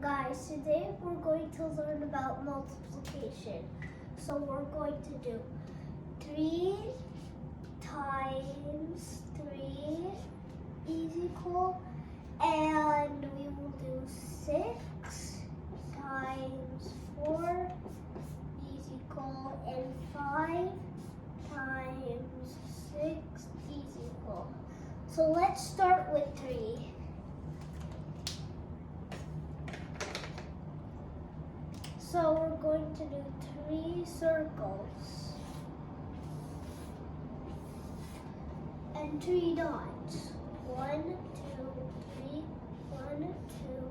Guys, today we're going to learn about multiplication. So we're going to do 3 times 3 is equal, and we will do 6 times 4 is equal, and 5 times 6 is equal. So let's start with 3. So we're going to do 3 circles and 3 dots. 1, 2, 3, 1, 2,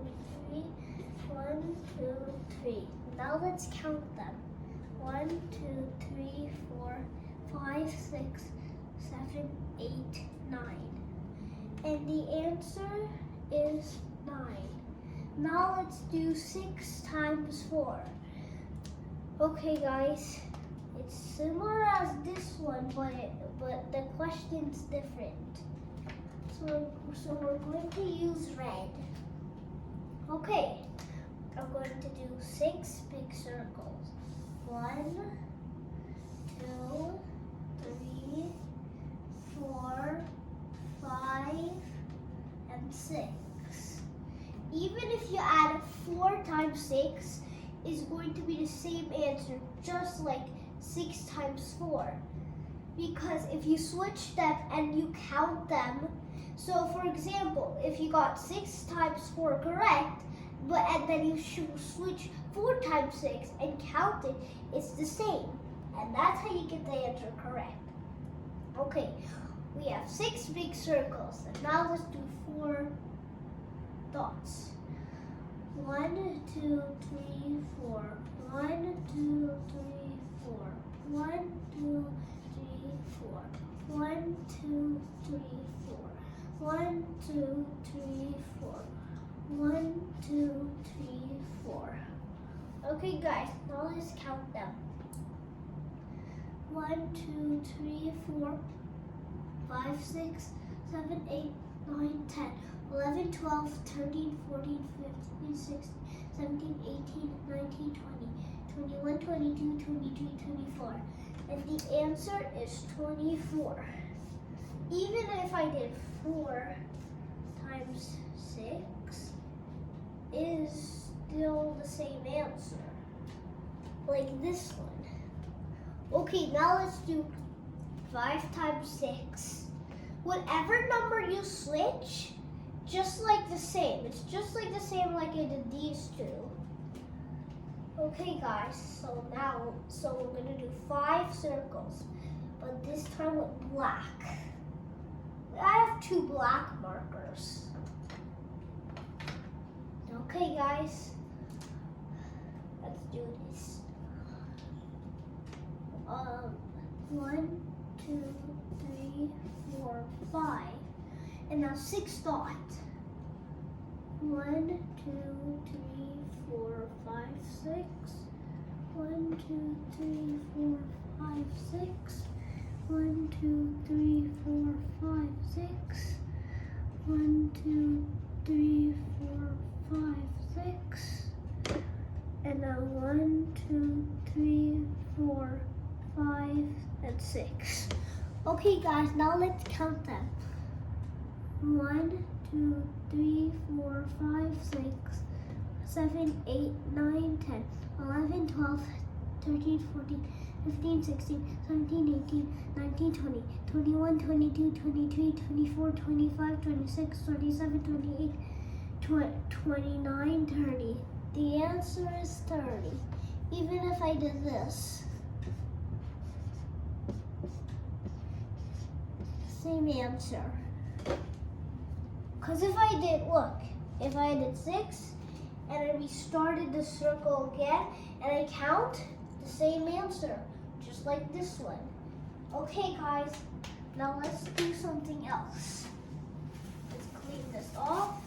3, 1, 2, 3. Now let's count them. 1, 2, 3, 4, 5, 6, 7, 8, 9. And the answer is 9. Now let's do 6 times 4. Okay guys, it's similar as this one, but the question's different. So we're going to use red. Okay, I'm going to do 6 big circles. 1, 2, 3, 4, 5, and 6. Even if you add 4 times 6, is going to be the same answer, just like 6 times 4. Because if you switch them and you count them, so for example, if you got 6 times 4 correct, and then you should switch 4 times 6 and count it, it's the same. And that's how you get the answer correct. Okay, we have 6 big circles, and now let's do 4 dots. 1, 2, 3, 4. 1, 2, 3, 4. 1, 2, 3, 4. 1, 2, 3, 4. 1, 2, 3, 4. 1, 2, 3, 4. Okay, guys, now let's count them. 1, 2, 3, 4, 5, 6, 7, 8, 9, 10. 11, 12, 13, 14, 15, 16, 17, 18, 19, 20, 21, 22, 23, 24. And the answer is 24. Even if I did 4 times 6, is still the same answer. Like this one. Okay, now let's do 5 times 6. Whatever number you switch, just like the same. It's just like the same like I did these two. Okay guys, so we're gonna do 5 circles, but this time with black. I have 2 black markers. Okay guys, let's do this. 1, 2, 3, 4, 5. And now 6 dots. 1, 2, 3, 4, 5, 6. 1, 2, 3, 4, 5, 6. 1, 2, 3, 4, 5, 6. 1, 2, 3, 4, 5, 6. And now 1, 2, 3, 4, 5, and 6. Okay guys, now let's count them. 1, 2, 3, 4, 5, 6, 7, 8, 9, 10, 11, 12, 13, 14, 15, 16, 17, 18, 19, 20, 21, 22, 23, 24, 25, 26, 27, 28, 29, 30. The answer is 30. Even if I did this. Same answer. Because if I did 6 and I restarted the circle again and I count, the same answer, just like this one. Okay guys, now let's do something else. Let's clean this off.